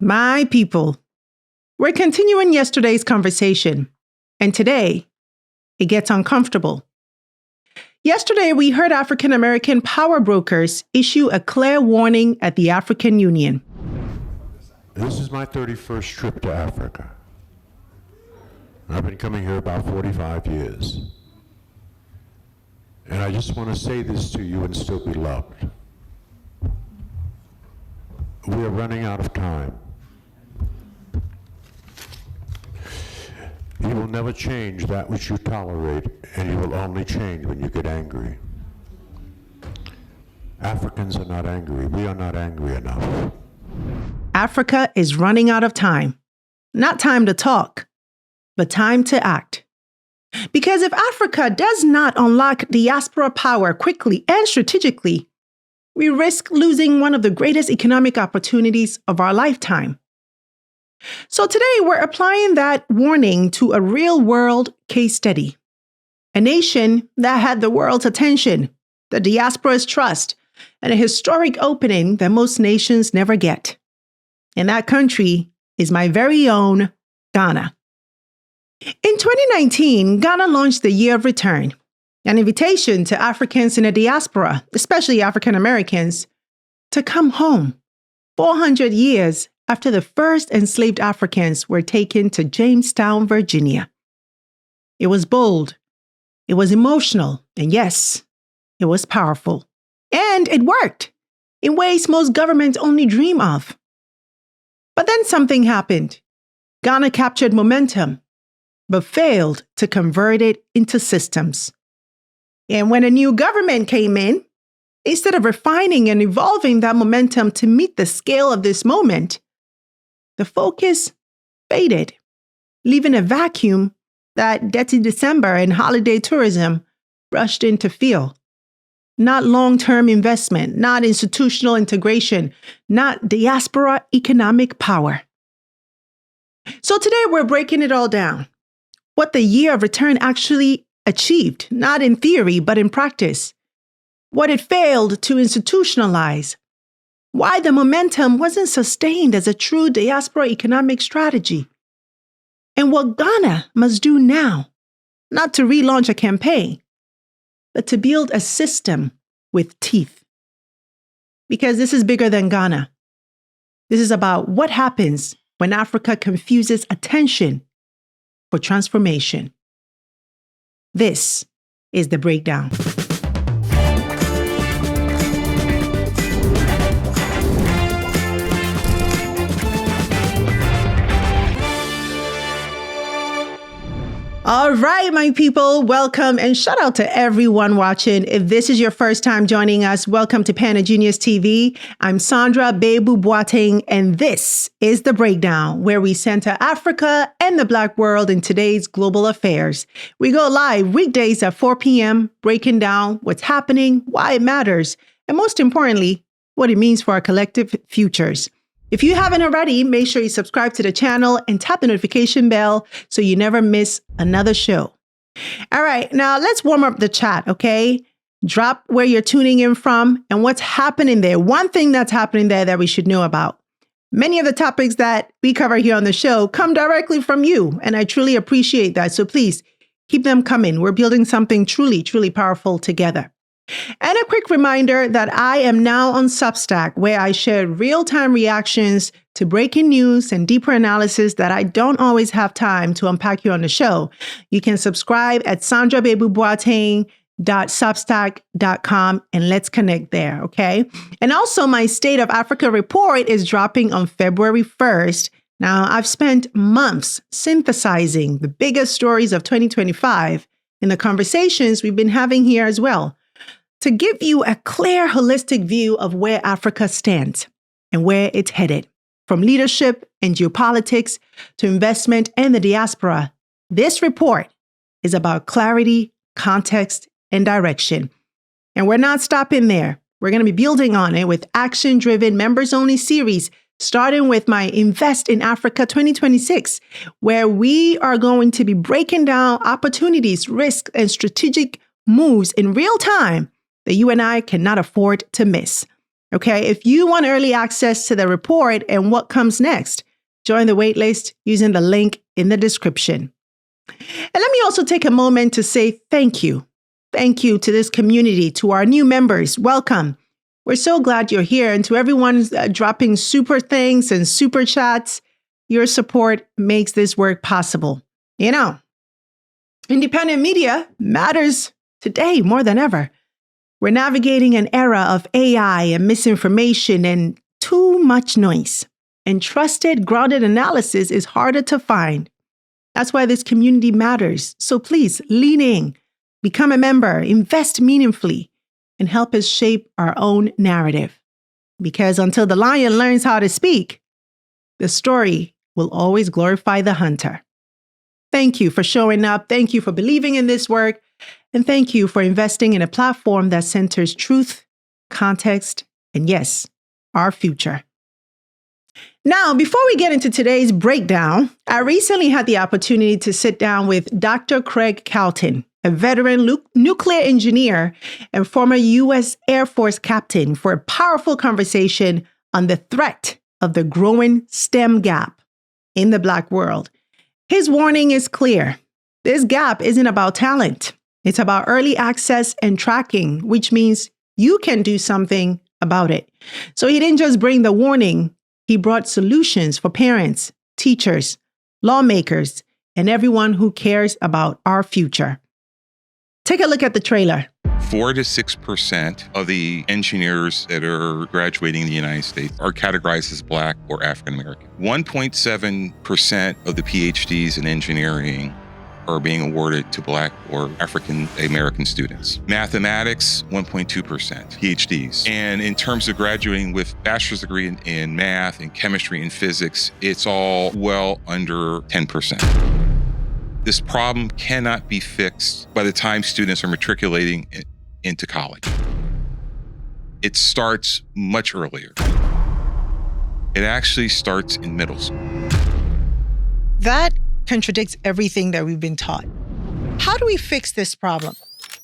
My people, we're continuing yesterday's conversation, and today it gets uncomfortable. Yesterday, we heard African American power brokers issue a clear warning at the African Union. This is my 31st trip to Africa. I've been coming here about 45 years. And I just want to say this to you and still be loved. We are running out of time. You will never change that which you tolerate, and you will only change when you get angry. Africans are not angry. We are not angry enough. Africa is running out of time. Not time to talk, but time to act. Because if Africa does not unlock diaspora power quickly and strategically, we risk losing one of the greatest economic opportunities of our lifetime. So today we're applying that warning to a real-world case study. A nation that had the world's attention, the diaspora's trust, and a historic opening that most nations never get. And that country is my very own Ghana. In 2019, Ghana launched the Year of Return, an invitation to Africans in the diaspora, especially African Americans, to come home 400 years after the first enslaved Africans were taken to Jamestown, Virginia. It was bold, it was emotional, and yes, it was powerful. And it worked in ways most governments only dream of. But then something happened. Ghana captured momentum, but failed to convert it into systems. And when a new government came in, instead of refining and evolving that momentum to meet the scale of this moment, the focus faded, leaving a vacuum that Dirty December and holiday tourism rushed in to fill. Not long-term investment, not institutional integration, not diaspora economic power. So today we're breaking it all down. What the Year of Return actually achieved, not in theory, but in practice. What it failed to institutionalize. Why the momentum wasn't sustained as a true diaspora economic strategy. And what Ghana must do now, not to relaunch a campaign, but to build a system with teeth. Because this is bigger than Ghana. This is about what happens when Africa confuses attention for transformation. This is The Breakdown. All right, my people, welcome and shout out to everyone watching. If this is your first time joining us, welcome to PanaGenius TV. I'm Sandra Babu-Boateng, and this is The Breakdown, where we center Africa and the Black world in today's global affairs. We go live weekdays at 4 p.m., breaking down what's happening, why it matters, and most importantly, what it means for our collective futures. If you haven't already, make sure you subscribe to the channel and tap the notification bell so you never miss another show. All right, now let's warm up the chat, okay? Drop where you're tuning in from and what's happening there. One thing that's happening there that we should know about. Many of the topics that we cover here on the show come directly from you, and I truly appreciate that. So please keep them coming. We're building something truly, truly powerful together. And a quick reminder that I am now on Substack, where I share real-time reactions to breaking news and deeper analysis that I don't always have time to unpack here on the show. You can subscribe at sandrababuboateng.substack.com and let's connect there, okay? And also my State of Africa report is dropping on February 1st. Now, I've spent months synthesizing the biggest stories of 2025 in the conversations we've been having here as well, to give you a clear, holistic view of where Africa stands and where it's headed. From leadership and geopolitics to investment and the diaspora, this report is about clarity, context, and direction. And we're not stopping there. We're going to be building on it with action-driven, members-only series, starting with my Invest in Africa 2026, where we are going to be breaking down opportunities, risks, and strategic moves in real time that you and I cannot afford to miss. Okay, if you want early access to the report and what comes next, join the waitlist using the link in the description. And let me also take a moment to say thank you. Thank you to this community, to our new members. Welcome. We're so glad you're here. And to everyone dropping super thanks and super chats, your support makes this work possible. You know, independent media matters today more than ever. We're navigating an era of AI and misinformation and too much noise. And trusted, grounded analysis is harder to find. That's why this community matters. So please lean in, become a member, invest meaningfully, and help us shape our own narrative. Because until the lion learns how to speak, the story will always glorify the hunter. Thank you for showing up. Thank you for believing in this work. And thank you for investing in a platform that centers truth, context, and yes, our future. Now, before we get into today's breakdown, I recently had the opportunity to sit down with Dr. Craig Calton, a veteran nuclear engineer and former U.S. Air Force captain, for a powerful conversation on the threat of the growing STEM gap in the Black world. His warning is clear. This gap isn't about talent. It's about early access and tracking, which means you can do something about it. So he didn't just bring the warning, he brought solutions for parents, teachers, lawmakers, and everyone who cares about our future. Take a look at the trailer. 4 to 6% of the engineers that are graduating in the United States are categorized as Black or African American. 1.7% of the PhDs in engineering are being awarded to Black or African American students. Mathematics, 1.2% PhDs. And in terms of graduating with bachelor's degree in math and chemistry and physics, it's all well under 10%. This problem cannot be fixed by the time students are matriculating into college. It starts much earlier. It actually starts in middle school. That contradicts everything that we've been taught. How do we fix this problem?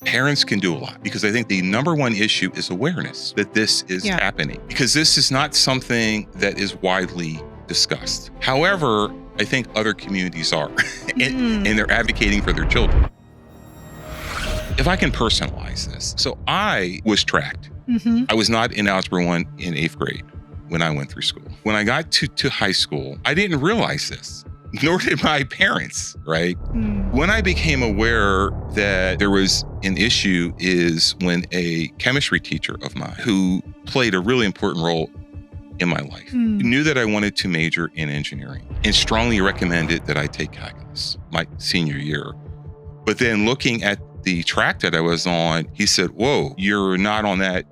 Parents can do a lot because I think the number one issue is awareness that this is happening, because this is not something that is widely discussed. However, I think other communities are, and they're advocating for their children. If I can personalize this, so I was tracked. I was not in Algebra 1 in 8th grade when I went through school. When I got to high school, I didn't realize this, nor did my parents, right? When I became aware that there was an issue is when a chemistry teacher of mine, who played a really important role in my life, knew that I wanted to major in engineering and strongly recommended that I take calculus my senior year. But then looking at the track that I was on, he said, whoa, you're not on that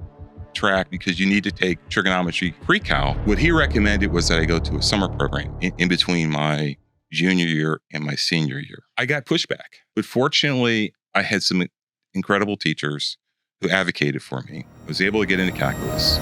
track because you need to take trigonometry pre-cal. What he recommended was that I go to a summer program in between my junior year and my senior year. I got pushback, but fortunately I had some incredible teachers who advocated for me. I was able to get into calculus.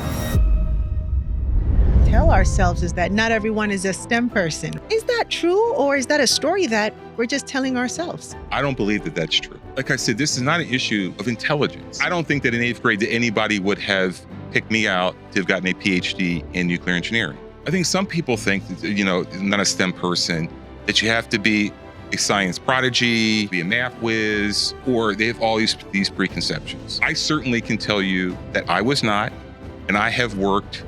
Tell ourselves is that not everyone is a STEM person. Is that true, or is that a story that we're just telling ourselves? I don't believe that that's true. Like I said, this is not an issue of intelligence. I don't think that in 8th grade that anybody would have picked me out to have gotten a PhD in nuclear engineering. I think some people think that, not a STEM person, that you have to be a science prodigy, be a math whiz, or they have all these preconceptions. I certainly can tell you that I was not, and I have worked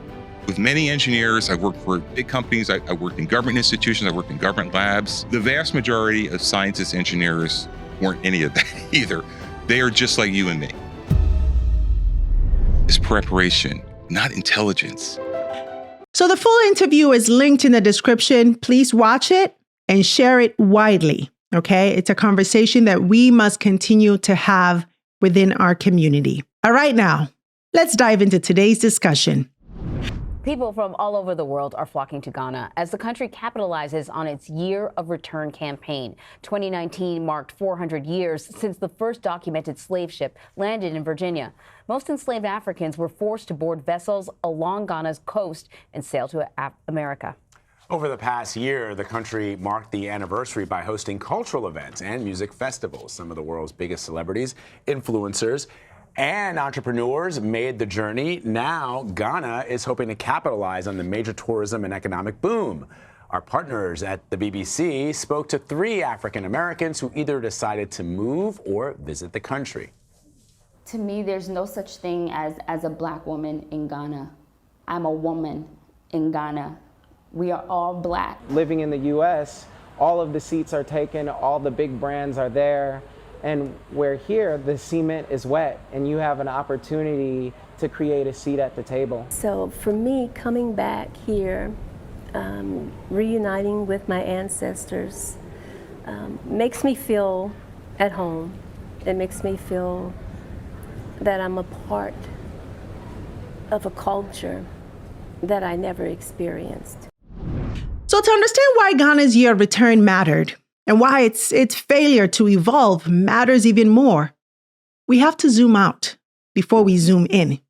with many engineers. I worked for big companies. I worked in government institutions. I worked in government labs. The vast majority of scientists, engineers weren't any of that either. They are just like you and me. It's preparation, not intelligence. So the full interview is linked in the description. Please watch it and share it widely, okay? It's a conversation that we must continue to have within our community. All right, now, let's dive into today's discussion. People from all over the world are flocking to Ghana as the country capitalizes on its Year of Return campaign. 2019 marked 400 years since the first documented slave ship landed in Virginia. Most enslaved Africans were forced to board vessels along Ghana's coast and sail to America. Over the past year, the country marked the anniversary by hosting cultural events and music festivals. Some of the world's biggest celebrities, influencers, And entrepreneurs made the journey. Now, Ghana is hoping to capitalize on the major tourism and economic boom. Our partners at the BBC spoke to 3 African Americans who either decided to move or visit the country. To me, there's no such thing as a black woman in Ghana. I'm a woman in Ghana. We are all black. Living in the US, all of the seats are taken, all the big brands are there. And where here, the cement is wet and you have an opportunity to create a seat at the table. So for me, coming back here, reuniting with my ancestors, makes me feel at home. It makes me feel that I'm a part of a culture that I never experienced. So to understand why Ghana's year of return mattered, and why its failure to evolve matters even more, we have to zoom out before we zoom in.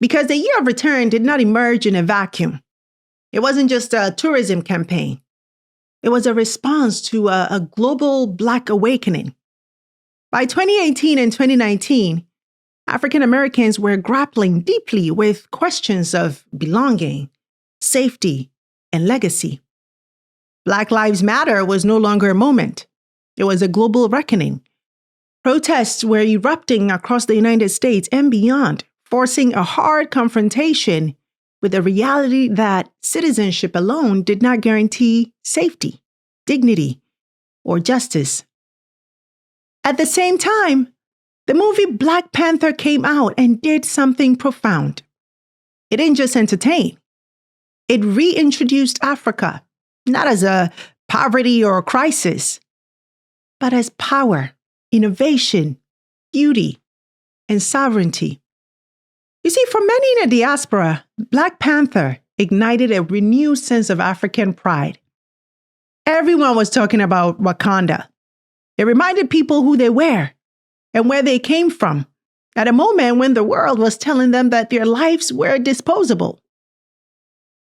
Because the year of return did not emerge in a vacuum. It wasn't just a tourism campaign. It was a response to a global Black awakening. By 2018 and 2019, African Americans were grappling deeply with questions of belonging, safety, and legacy. Black Lives Matter was no longer a moment. It was a global reckoning. Protests were erupting across the United States and beyond, forcing a hard confrontation with the reality that citizenship alone did not guarantee safety, dignity, or justice. At the same time, the movie Black Panther came out and did something profound. It didn't just entertain. It reintroduced Africa, not as a poverty or a crisis, but as power, innovation, beauty, and sovereignty. You see, for many in the diaspora, Black Panther ignited a renewed sense of African pride. Everyone was talking about Wakanda. It reminded people who they were and where they came from at a moment when the world was telling them that their lives were disposable.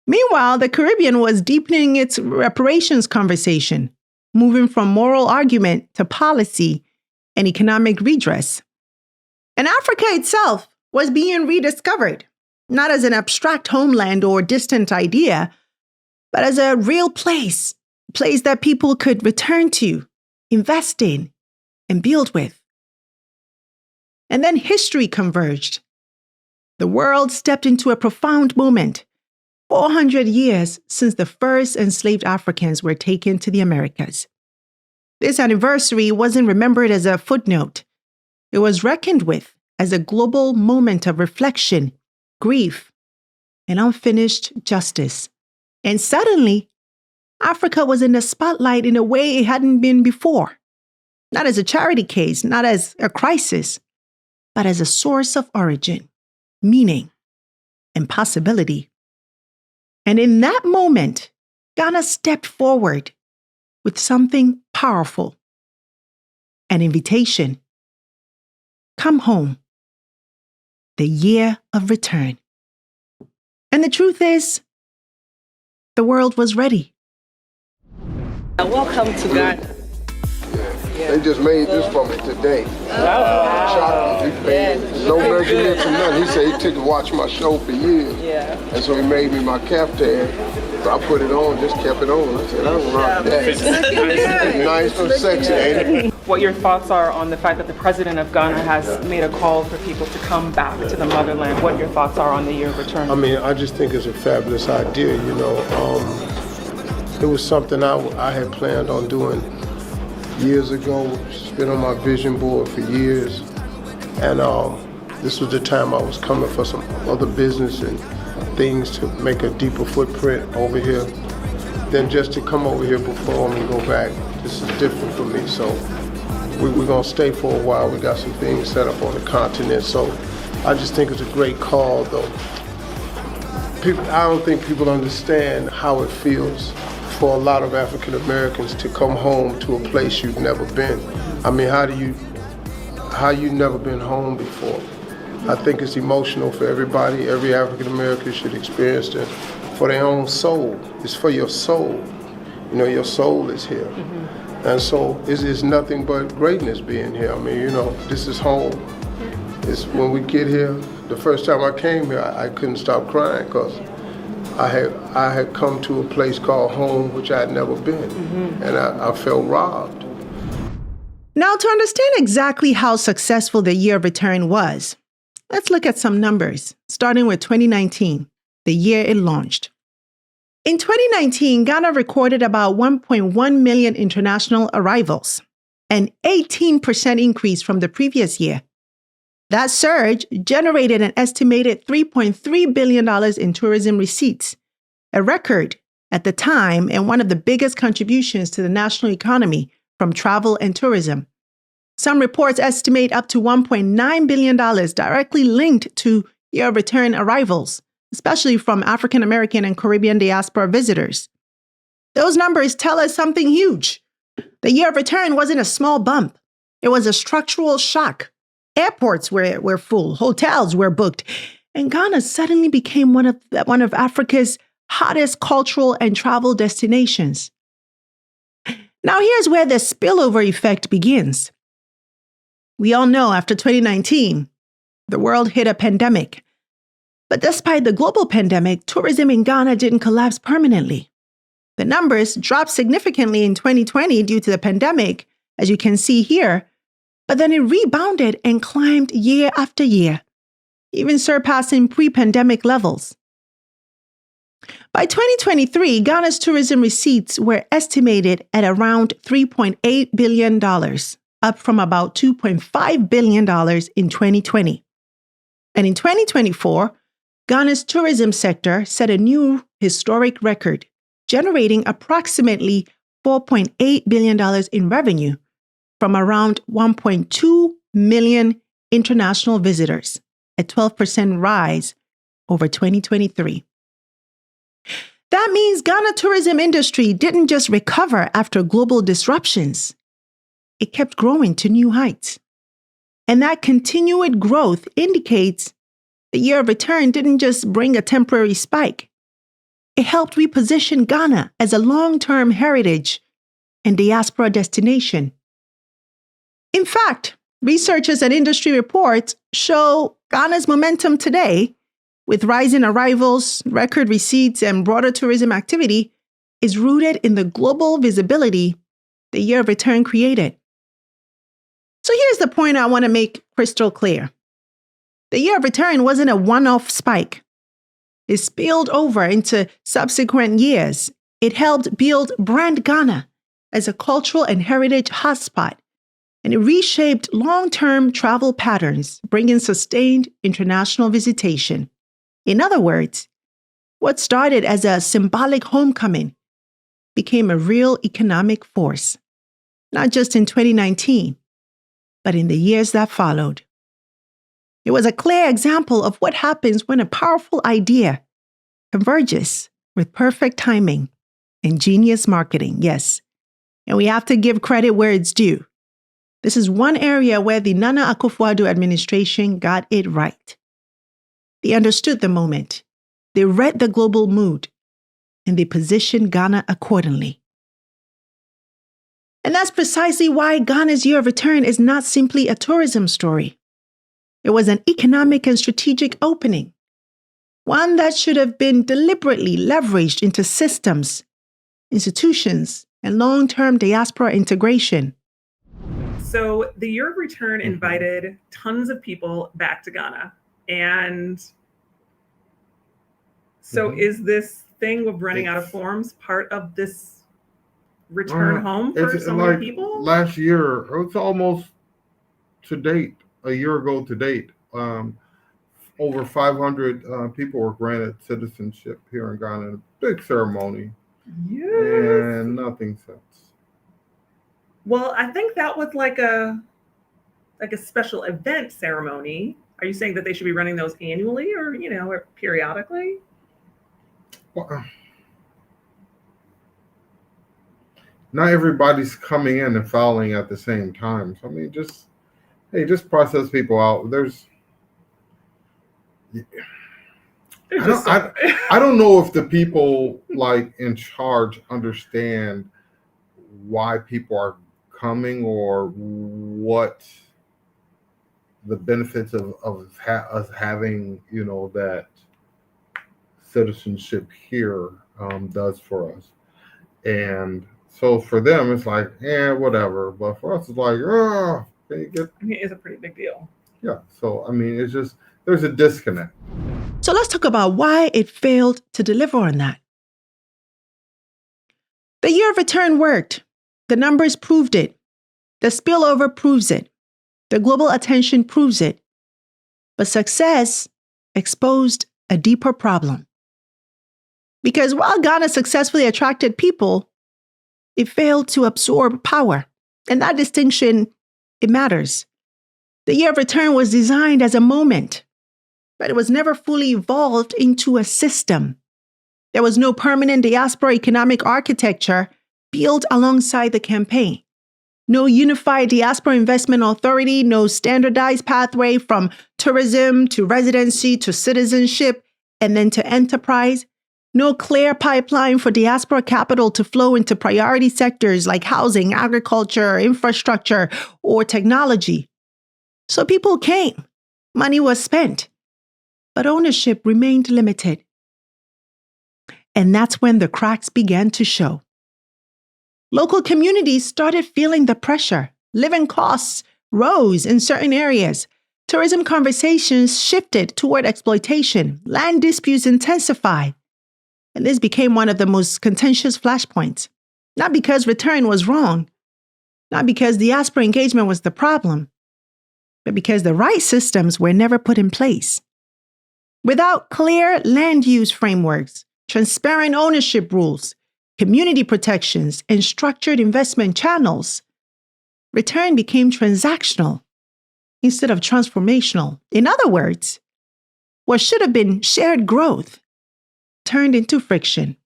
Meanwhile, the Caribbean was deepening its reparations conversation, moving from moral argument to policy and economic redress. And Africa itself was being rediscovered, not as an abstract homeland or distant idea, but as a real place that people could return to, invest in, and build with. And then history converged. The world stepped into a profound moment, 400 years since the first enslaved Africans were taken to the Americas. This anniversary wasn't remembered as a footnote. It was reckoned with as a global moment of reflection, grief, and unfinished justice. And suddenly, Africa was in the spotlight in a way it hadn't been before. Not as a charity case, not as a crisis, but as a source of origin, meaning, and possibility. And in that moment, Ghana stepped forward with something powerful, an invitation. Come home. The year of return. And the truth is, the world was ready. Welcome to Ghana. They just made this for me today. Chocolate. He paid no measurements or nothing. He said he took to watch my show for years. And so he made me my caftan. So I put it on, just kept it on. I said, I don't rock that. It's nice and sexy, ain't it? What your thoughts are on the fact that the president of Ghana has made a call for people to come back to the motherland. What your thoughts are on the year of return? I mean, I just think it's a fabulous idea, you know. It was something I had planned on doing years ago. It's been on my vision board for years. And this was the time I was coming for some other business and things to make a deeper footprint over here than just to come over here, perform, and go back. This is different for me, so we're gonna stay for a while. We got some things set up on the continent, so I just think it's a great call, though. I don't think people understand how it feels for a lot of African Americans to come home to a place you've never been. I mean, how you never been home before? I think it's emotional for everybody. Every African American should experience it for their own soul. It's for your soul. You know, your soul is here. And so it's nothing but greatness being here. I mean, you know, this is home. It's when we get here, the first time I came here, I couldn't stop crying because I had come to a place called home, which I had never been, and I felt robbed. Now, to understand exactly how successful the year of return was, let's look at some numbers, starting with 2019, the year it launched. In 2019, Ghana recorded about 1.1 million international arrivals, an 18% increase from the previous year. That surge generated an estimated $3.3 billion in tourism receipts, a record at the time and one of the biggest contributions to the national economy from travel and tourism. Some reports estimate up to $1.9 billion directly linked to year of return arrivals, especially from African American and Caribbean diaspora visitors. Those numbers tell us something huge. The year of return wasn't a small bump. It was a structural shock. Airports were full, hotels were booked, and Ghana suddenly became one of Africa's hottest cultural and travel destinations. Now here's where the spillover effect begins. We all know after 2019, the world hit a pandemic. But despite the global pandemic, tourism in Ghana didn't collapse permanently. The numbers dropped significantly in 2020 due to the pandemic, as you can see here, but then it rebounded and climbed year after year, even surpassing pre-pandemic levels. By 2023, Ghana's tourism receipts were estimated at around $3.8 billion, up from about $2.5 billion in 2020. And in 2024, Ghana's tourism sector set a new historic record, generating approximately $4.8 billion in revenue from around 1.2 million international visitors, a 12% rise over 2023. That means Ghana tourism industry didn't just recover after global disruptions. It kept growing to new heights. And that continued growth indicates the year of return didn't just bring a temporary spike. It helped reposition Ghana as a long-term heritage and diaspora destination. In fact, researchers and industry reports show Ghana's momentum today, with rising arrivals, record receipts, and broader tourism activity, is rooted in the global visibility the year of return created. So here's the point I want to make crystal clear. The year of return wasn't a one-off spike. It spilled over into subsequent years. It helped build brand Ghana as a cultural and heritage hotspot, and it reshaped long-term travel patterns, bringing sustained international visitation. In other words, what started as a symbolic homecoming became a real economic force, not just in 2019, but in the years that followed. It was a clear example of what happens when a powerful idea converges with perfect timing and genius marketing, yes. And we have to give credit where it's due. This is one area where the Nana Akufo-Addo administration got it right. They understood the moment, they read the global mood, and they positioned Ghana accordingly. And that's precisely why Ghana's year of return is not simply a tourism story. It was an economic and strategic opening, one that should have been deliberately leveraged into systems, institutions, and long-term diaspora integration. So the year of return invited tons of people back to Ghana. And so is this thing of running out of forms part of this return home for so many people? Last year, it was almost to date, a year ago to date, over 500 people were granted citizenship here in Ghana. A big ceremony. Yes. And nothing since. Well, I think that was like a special event ceremony. Are you saying that they should be running those annually or, or periodically? Well, not everybody's coming in and filing at the same time. So, I mean, just process people out. I don't know if the people in charge understand why people are coming or what the benefits of us having, that citizenship here does for us. And so for them, it's like, whatever. But for us, it's like, it's a pretty big deal. Yeah. So, it's just, there's a disconnect. So let's talk about why it failed to deliver on that. The year of return worked. The numbers proved it. The spillover proves it. The global attention proves it. But success exposed a deeper problem. Because while Ghana successfully attracted people, it failed to absorb power. And that distinction, it matters. The year of return was designed as a moment, but it was never fully evolved into a system. There was no permanent diaspora economic architecture built alongside the campaign. No unified diaspora investment authority, no standardized pathway from tourism to residency to citizenship and then to enterprise. No clear pipeline for diaspora capital to flow into priority sectors like housing, agriculture, infrastructure, or technology. So people came, money was spent, but ownership remained limited. And that's when the cracks began to show. Local communities started feeling the pressure. Living costs rose in certain areas. Tourism conversations shifted toward exploitation. Land disputes intensified. And this became one of the most contentious flashpoints. Not because return was wrong, not because diaspora engagement was the problem, but because the right systems were never put in place. Without clear land use frameworks, transparent ownership rules, community protections, and structured investment channels, return became transactional instead of transformational. In other words, what should have been shared growth turned into friction.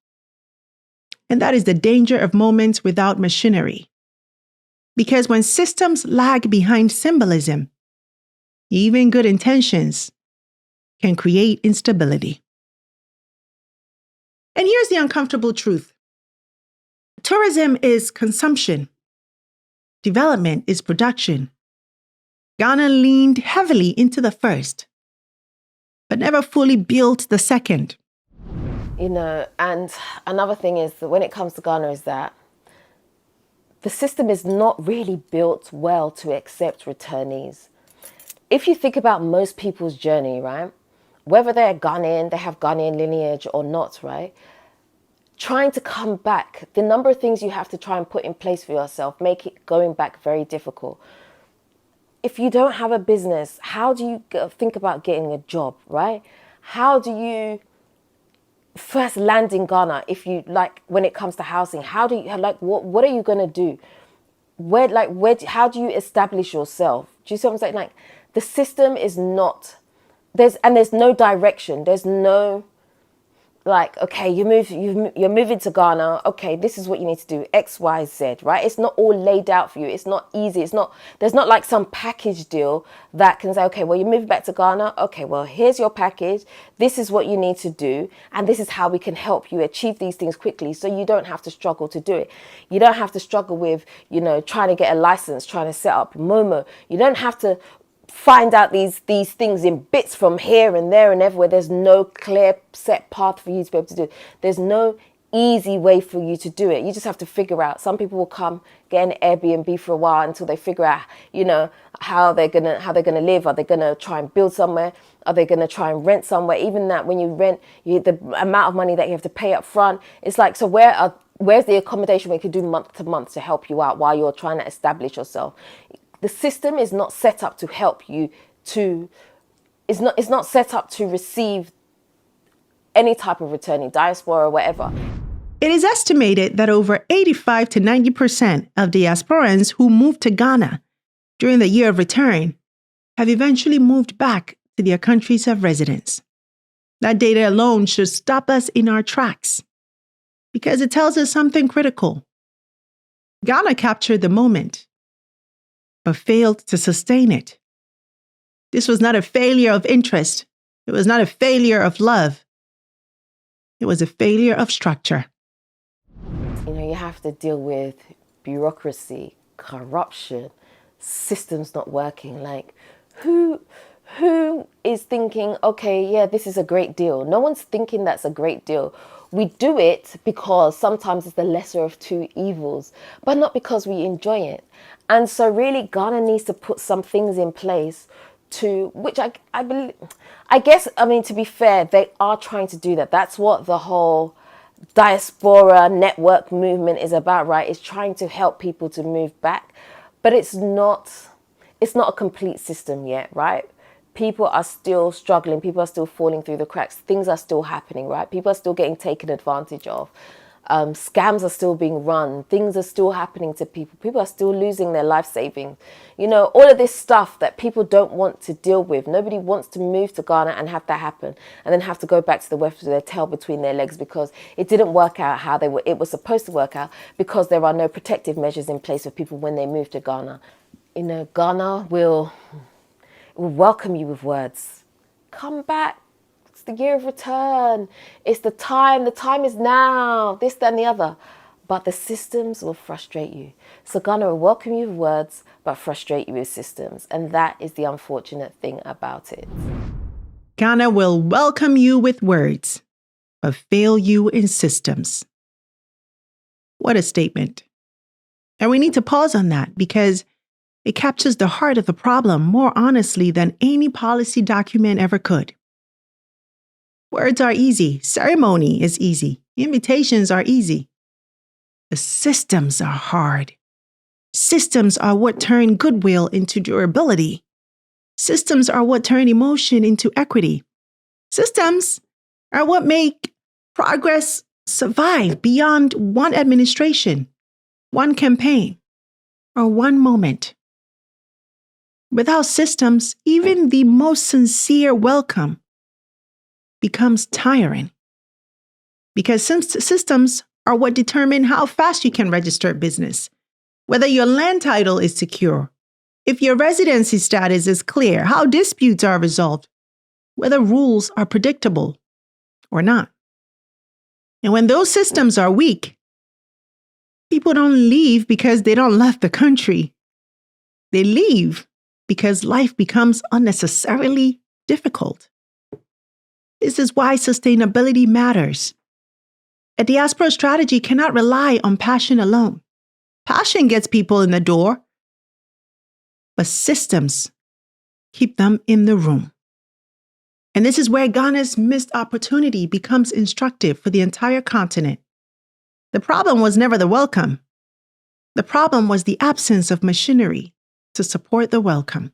And that is the danger of moments without machinery. Because when systems lag behind symbolism, even good intentions can create instability. And here's the uncomfortable truth. Tourism is consumption. Development is production. Ghana leaned heavily into the first, but never fully built the second. And another thing is that when it comes to Ghana is that the system is not really built well to accept returnees. If you think about most people's journey, right, whether they're Ghanaian, they have Ghanaian lineage or not, right, trying to come back, the number of things you have to try and put in place for yourself make it going back very difficult. If you don't have a business, how do you think about getting a job, right? How do you first land in Ghana? If you when it comes to housing, how do you what are you going to do? How do you establish yourself? Do you see what I'm saying? The system is not, there's no direction. There's no, okay, you're moving to Ghana. Okay, this is what you need to do, X, Y, Z, right? It's not all laid out for you. It's not easy. There's not some package deal that can say, okay, well, you're moving back to Ghana. Okay, well, here's your package. This is what you need to do. And this is how we can help you achieve these things quickly so you don't have to struggle to do it. You don't have to struggle with, trying to get a license, trying to set up Momo. You don't have to find out these things in bits from here and there and everywhere. There's no clear set path for you to be able to do it. There's no easy way for you to do it. You just have to figure out. Some people will come get an Airbnb for a while until they figure out, how they're gonna live. Are they gonna try and build somewhere? Are they gonna try and rent somewhere? Even that, when you rent, the amount of money that you have to pay up front, it's like, so where's the accommodation we can do month to month to help you out while you're trying to establish yourself? The system is not set up to help you it's not set up to receive any type of returning diaspora or whatever. It is estimated that over 85 to 90% of diasporans who moved to Ghana during the year of return have eventually moved back to their countries of residence. That data alone should stop us in our tracks because it tells us something critical. Ghana captured the moment, but failed to sustain it. This was not a failure of interest. It was not a failure of love. It was a failure of structure. You have to deal with bureaucracy, corruption, systems not working. who is thinking, okay, yeah, this is a great deal? No one's thinking that's a great deal. We do it because sometimes it's the lesser of two evils, but not because we enjoy it. And so really Ghana needs to put some things in place to, which I believe, I guess, I mean, to be fair, they are trying to do that. That's what the whole diaspora network movement is about, right? It's trying to help people to move back, but it's not a complete system yet, right? People are still struggling. People are still falling through the cracks. Things are still happening, right? People are still getting taken advantage of. Scams are still being run. Things are still happening to people. People are still losing their life savings. You know, all of this stuff that people don't want to deal with. Nobody wants to move to Ghana and have that happen and then have to go back to the West with their tail between their legs because it didn't work out how it was supposed to work out, because there are no protective measures in place for people when they move to Ghana. You know, Ghana will welcome you with words. Come back. It's the year of return. It's the time is now, this, that, and the other. But the systems will frustrate you. So Ghana will welcome you with words, but frustrate you with systems. And that is the unfortunate thing about it. Ghana will welcome you with words, but fail you in systems. What a statement. And we need to pause on that because it captures the heart of the problem more honestly than any policy document ever could. Words are easy. Ceremony is easy. Invitations are easy. The systems are hard. Systems are what turn goodwill into durability. Systems are what turn emotion into equity. Systems are what make progress survive beyond one administration, one campaign, or one moment. Without systems, even the most sincere welcome becomes tiring. Because systems are what determine how fast you can register a business, whether your land title is secure, if your residency status is clear, how disputes are resolved, whether rules are predictable or not. And when those systems are weak, people don't leave because they don't love the country. They leave because life becomes unnecessarily difficult. This is why sustainability matters. A diaspora strategy cannot rely on passion alone. Passion gets people in the door, but systems keep them in the room. And this is where Ghana's missed opportunity becomes instructive for the entire continent. The problem was never the welcome. The problem was the absence of machinery to support the welcome.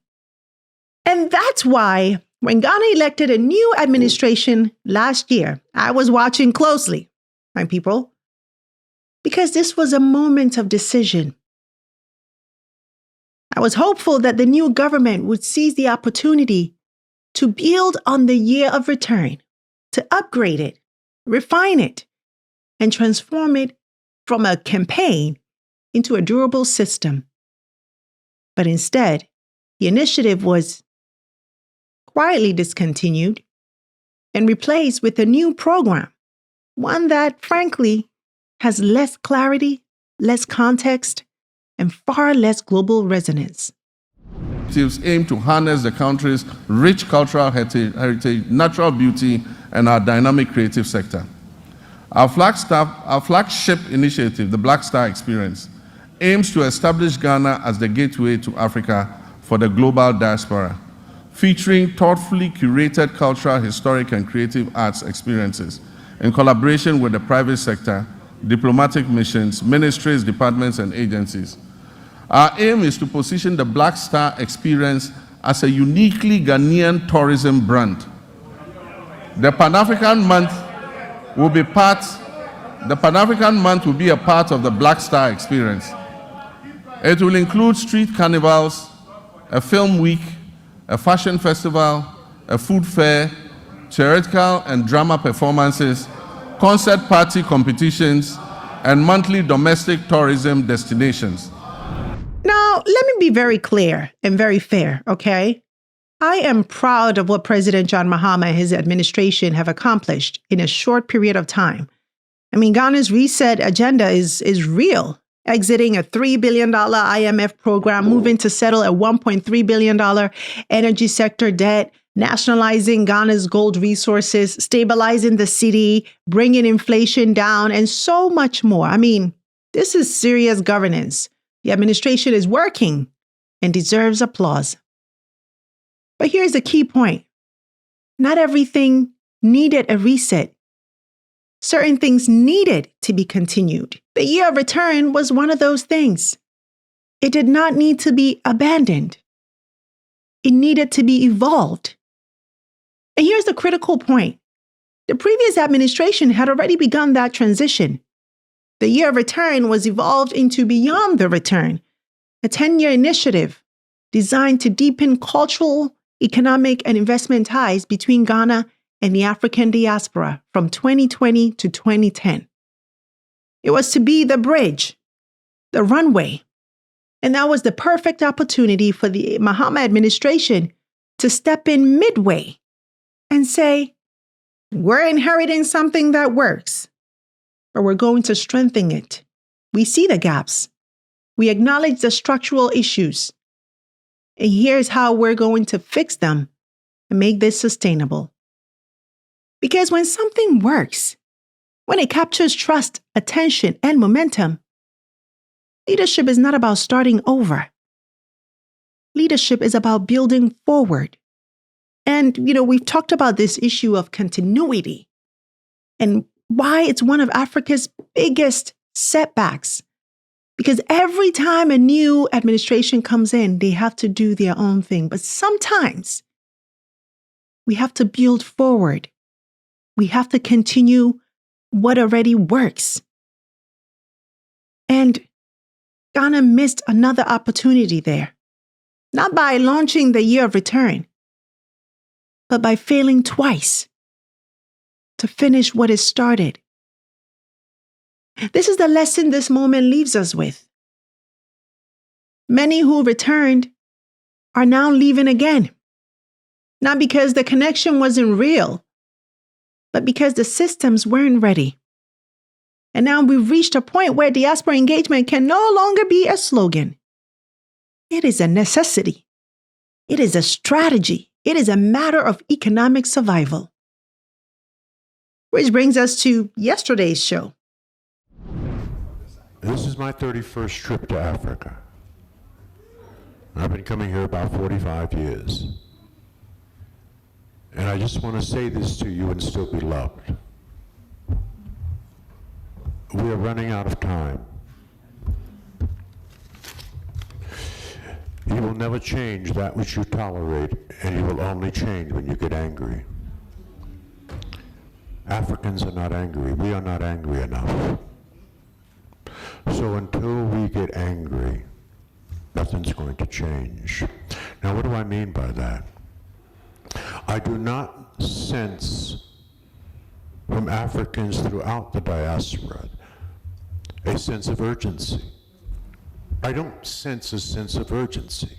And that's why when Ghana elected a new administration last year, I was watching closely, my people, because this was a moment of decision. I was hopeful that the new government would seize the opportunity to build on the year of return, to upgrade it, refine it, and transform it from a campaign into a durable system. But instead, the initiative was quietly discontinued and replaced with a new program, one that, frankly, has less clarity, less context, and far less global resonance. Aim to harness the country's rich cultural heritage, natural beauty, and our dynamic creative sector. Our flagship initiative, the BlackStars Experience, aims to establish Ghana as the gateway to Africa for the global diaspora, featuring thoughtfully curated cultural, historic, and creative arts experiences in collaboration with the private sector, diplomatic missions, ministries, departments, and agencies. Our aim is to position the BlackStars Experience as a uniquely Ghanaian tourism brand. The Pan-African Month will be a part of the BlackStars Experience. It will include street carnivals, a film week, a fashion festival, a food fair, theatrical and drama performances, concert party competitions, and monthly domestic tourism destinations. Now, let me be very clear and very fair, okay? I am proud of what President John Mahama and his administration have accomplished in a short period of time. I mean, Ghana's reset agenda is real exiting a $3 billion IMF program, moving to settle a $1.3 billion energy sector debt, nationalizing Ghana's gold resources, stabilizing the city, bringing inflation down, and so much more. I mean, this is serious governance. The administration is working and deserves applause. But here's the key point. Not everything needed a reset. Certain things needed to be continued. The year of return was one of those things. It did not need to be abandoned. It needed to be evolved. And here's the critical point. The previous administration had already begun that transition. The year of return was evolved into Beyond the Return, a 10-year initiative designed to deepen cultural, economic, and investment ties between Ghana and the African diaspora from 2020 to 2010. It was to be the bridge, the runway, and that was the perfect opportunity for the Mahama administration to step in midway and say, we're inheriting something that works, but we're going to strengthen it. We see the gaps. We acknowledge the structural issues. And here's how we're going to fix them and make this sustainable. Because when something works, when it captures trust, attention, and momentum, leadership is not about starting over. Leadership is about building forward. And, we've talked about this issue of continuity and why it's one of Africa's biggest setbacks. Because every time a new administration comes in, they have to do their own thing. But sometimes we have to build forward. We have to continue what already works. And Ghana missed another opportunity there. Not by launching the year of return, but by failing twice to finish what is started. This is the lesson this moment leaves us with. Many who returned are now leaving again, not because the connection wasn't real, but because the systems weren't ready. And now we've reached a point where diaspora engagement can no longer be a slogan. It is a necessity. It is a strategy. It is a matter of economic survival. Which brings us to yesterday's show. This is my 31st trip to Africa. I've been coming here about 45 years. And I just want to say this to you and still be loved. We are running out of time. You will never change that which you tolerate, and you will only change when you get angry. Africans are not angry. We are not angry enough. So until we get angry, nothing's going to change. Now, what do I mean by that? I do not sense from Africans throughout the diaspora a sense of urgency. I don't sense a sense of urgency.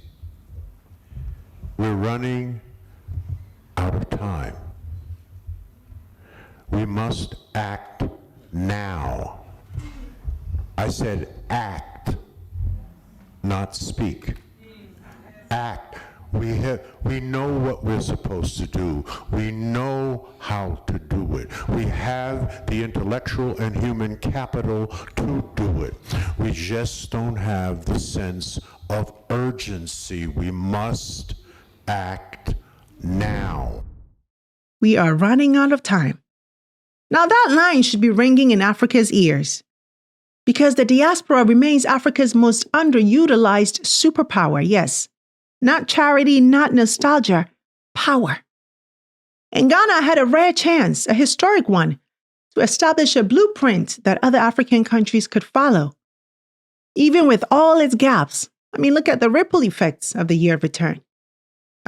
We're running out of time. We must act now. I said act, not speak. Act. We know what we're supposed to do. We know how to do it. We have the intellectual and human capital to do it. We just don't have the sense of urgency. We must act now. We are running out of time. Now that line should be ringing in Africa's ears, because the diaspora remains Africa's most underutilized superpower, yes. Not charity, not nostalgia, power. And Ghana had a rare chance, a historic one, to establish a blueprint that other African countries could follow. Even with all its gaps, look at the ripple effects of the year of return.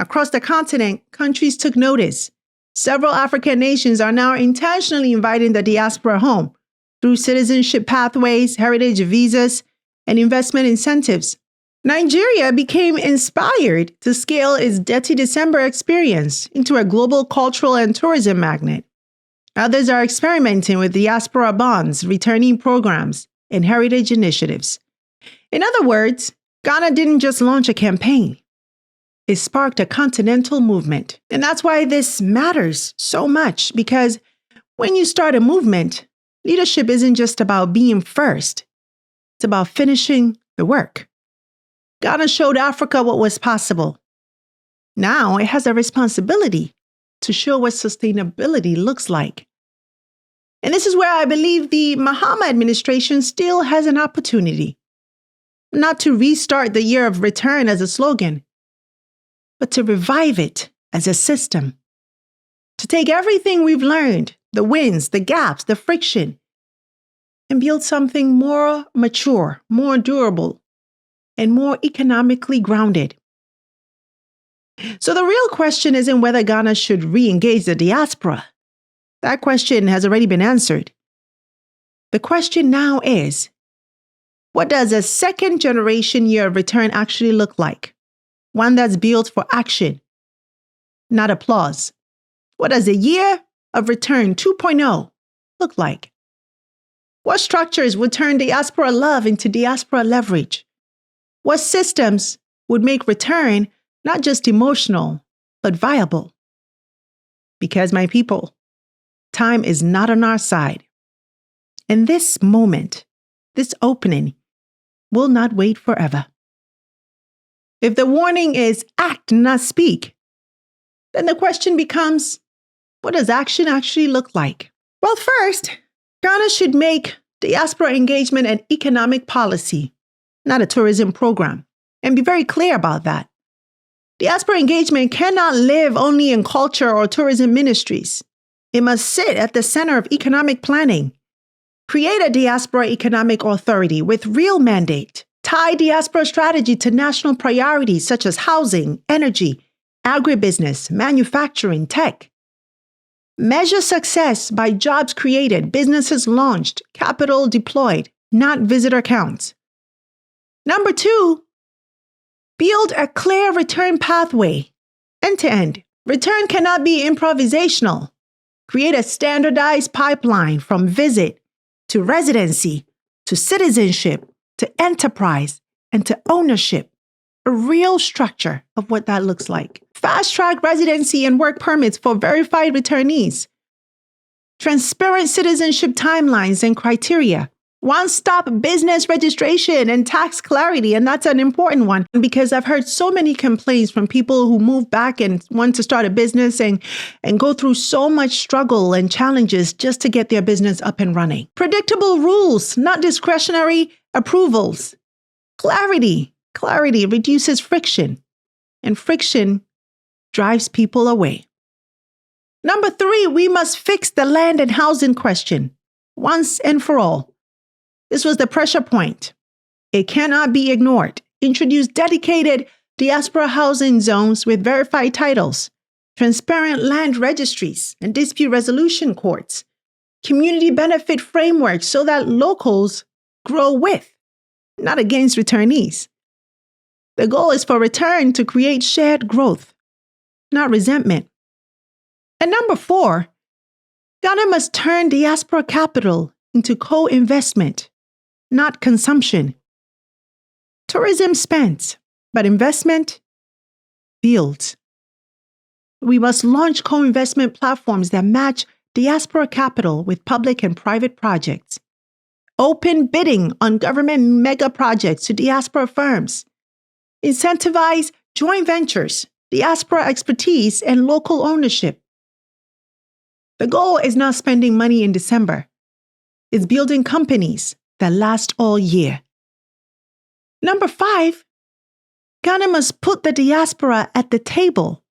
Across the continent, countries took notice. Several African nations are now intentionally inviting the diaspora home through citizenship pathways, heritage visas, and investment incentives. Nigeria became inspired to scale its Dirty December experience into a global cultural and tourism magnet. Others are experimenting with diaspora bonds, returning programs, and heritage initiatives. In other words, Ghana didn't just launch a campaign. It sparked a continental movement. And that's why this matters so much, because when you start a movement, leadership isn't just about being first. It's about finishing the work. Ghana showed Africa what was possible. Now it has a responsibility to show what sustainability looks like. And this is where I believe the Mahama administration still has an opportunity. Not to restart the year of return as a slogan, but to revive it as a system. To take everything we've learned, the wins, the gaps, the friction, and build something more mature, more durable, and more economically grounded. So the real question isn't whether Ghana should re-engage the diaspora. That question has already been answered. The question now is, what does a second generation year of return actually look like? One that's built for action, not applause. What does a year of return 2.0 look like? What structures would turn diaspora love into diaspora leverage? What systems would make return not just emotional, but viable? Because, my people, time is not on our side. And this moment, this opening, will not wait forever. If the warning is act, not speak, then the question becomes, what does action actually look like? Well, first, Ghana should make diaspora engagement an economic policy, not a tourism program, and be very clear about that. Diaspora engagement cannot live only in culture or tourism ministries. It must sit at the center of economic planning. Create a diaspora economic authority with real mandate. Tie diaspora strategy to national priorities such as housing, energy, agribusiness, manufacturing, tech. Measure success by jobs created, businesses launched, capital deployed, not visitor counts. Number 2, build a clear return pathway, end-to-end. Return cannot be improvisational. Create a standardized pipeline from visit to residency to citizenship to enterprise and to ownership. A real structure of what that looks like. Fast-track residency and work permits for verified returnees. Transparent citizenship timelines and criteria. One-stop business registration and tax clarity, and that's an important one because I've heard so many complaints from people who move back and want to start a business and go through so much struggle and challenges just to get their business up and running. Predictable rules, not discretionary approvals. Clarity reduces friction, and friction drives people away. Number 3, we must fix the land and housing question once and for all. This was the pressure point. It cannot be ignored. Introduce dedicated diaspora housing zones with verified titles, transparent land registries and dispute resolution courts, community benefit frameworks so that locals grow with, not against returnees. The goal is for return to create shared growth, not resentment. And number 4, Ghana must turn diaspora capital into co-investment, not consumption. Tourism spends, but investment builds. We must launch co-investment platforms that match diaspora capital with public and private projects. Open bidding on government mega projects to diaspora firms. Incentivize joint ventures, diaspora expertise, and local ownership. The goal is not spending money in December. It's building companies that last all year. Number 5, Ghana must put the diaspora at the table.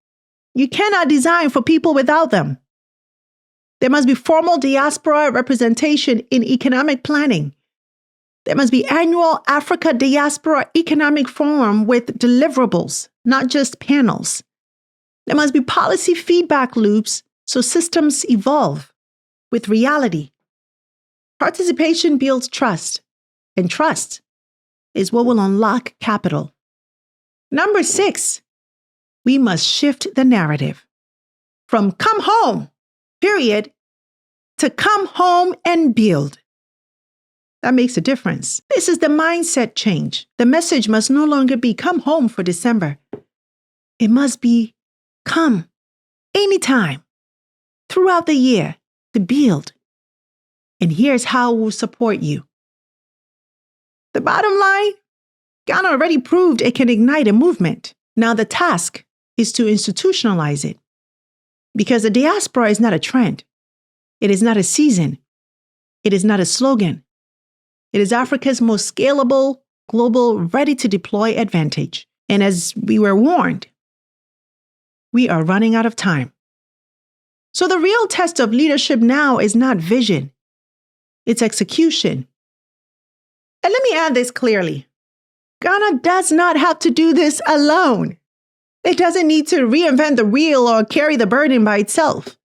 You cannot design for people without them. There must be formal diaspora representation in economic planning. There must be annual Africa Diaspora Economic Forum with deliverables, not just panels. There must be policy feedback loops so systems evolve with reality. Participation builds trust, and trust is what will unlock capital. Number 6, we must shift the narrative from come home, period, to come home and build. That makes a difference. This is the mindset change. The message must no longer be come home for December. It must be come anytime throughout the year to build. And here's how we'll support you. The bottom line, Ghana already proved it can ignite a movement. Now the task is to institutionalize it. Because the diaspora is not a trend. It is not a season. It is not a slogan. It is Africa's most scalable, global, ready-to-deploy advantage. And as we were warned, we are running out of time. So the real test of leadership now is not vision. It's execution. And let me add this clearly. Ghana does not have to do this alone. It doesn't need to reinvent the wheel or carry the burden by itself.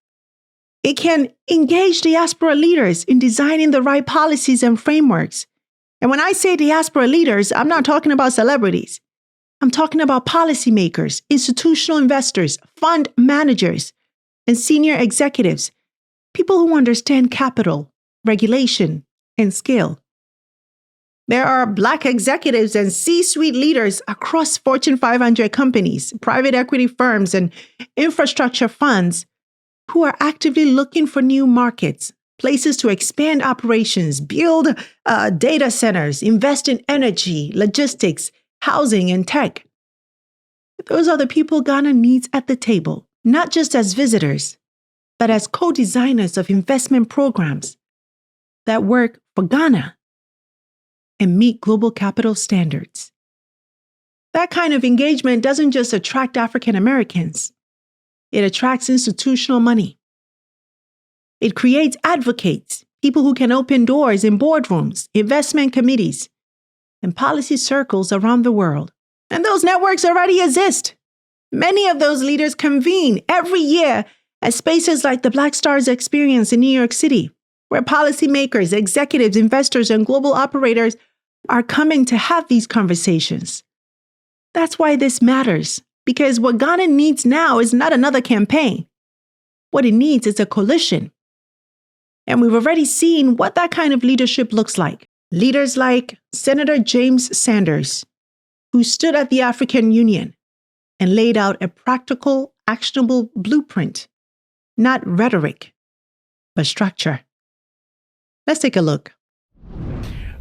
It can engage diaspora leaders in designing the right policies and frameworks. And when I say diaspora leaders, I'm not talking about celebrities. I'm talking about policymakers, institutional investors, fund managers, and senior executives, people who understand capital, regulation, and scale. There are Black executives and C-suite leaders across Fortune 500 companies, private equity firms, and infrastructure funds who are actively looking for new markets, places to expand operations, build data centers, invest in energy, logistics, housing, and tech. Those are the people Ghana needs at the table, not just as visitors, but as co-designers of investment programs that work for Ghana and meet global capital standards. That kind of engagement doesn't just attract African Americans. It attracts institutional money. It creates advocates, people who can open doors in boardrooms, investment committees, and policy circles around the world. And those networks already exist. Many of those leaders convene every year at spaces like the BlackStars Experience in New York City, where policymakers, executives, investors, and global operators are coming to have these conversations. That's why this matters, because what Ghana needs now is not another campaign. What it needs is a coalition. And we've already seen what that kind of leadership looks like. Leaders like Senator James Sanders, who stood at the African Union and laid out a practical, actionable blueprint, not rhetoric, but structure. Let's take a look.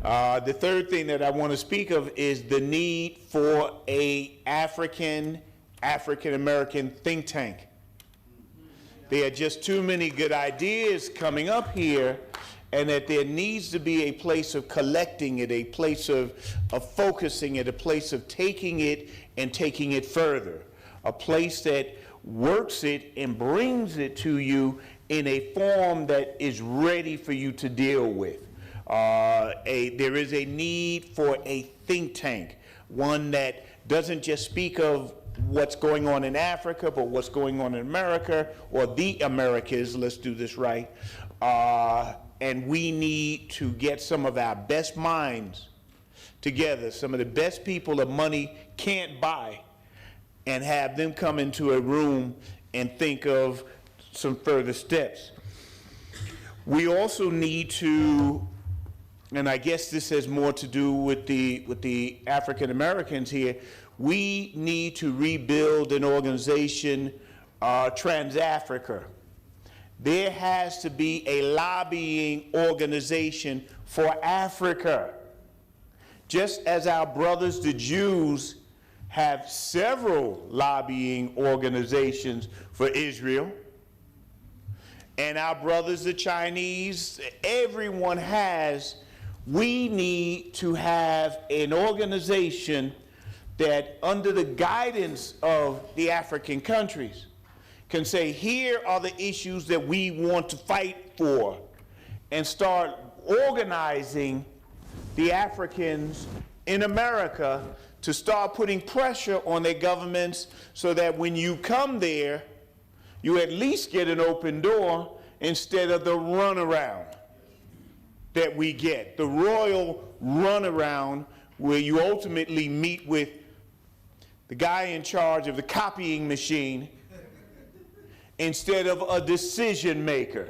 The third thing that I want to speak of is the need for an African-American think tank. There are just too many good ideas coming up here, and that there needs to be a place of collecting it, a place of focusing it, a place of taking it and taking it further, a place that works it and brings it to you in a form that is ready for you to deal with. There is a need for a think tank, one that doesn't just speak of what's going on in Africa, but what's going on in America, or the Americas, let's do this right. And we need to get some of our best minds together, some of the best people that money can't buy, and have them come into a room and think of some further steps. We also need to, and I guess this has more to do with the African Americans here, we need to rebuild an organization, Trans-Africa. There has to be a lobbying organization for Africa. Just as our brothers, the Jews, have several lobbying organizations for Israel, and our brothers, the Chinese, everyone has, we need to have an organization that, under the guidance of the African countries, can say, here are the issues that we want to fight for, and start organizing the Africans in America to start putting pressure on their governments so that when you come there, you at least get an open door instead of the runaround that we get, the royal runaround where you ultimately meet with the guy in charge of the copying machine instead of a decision maker.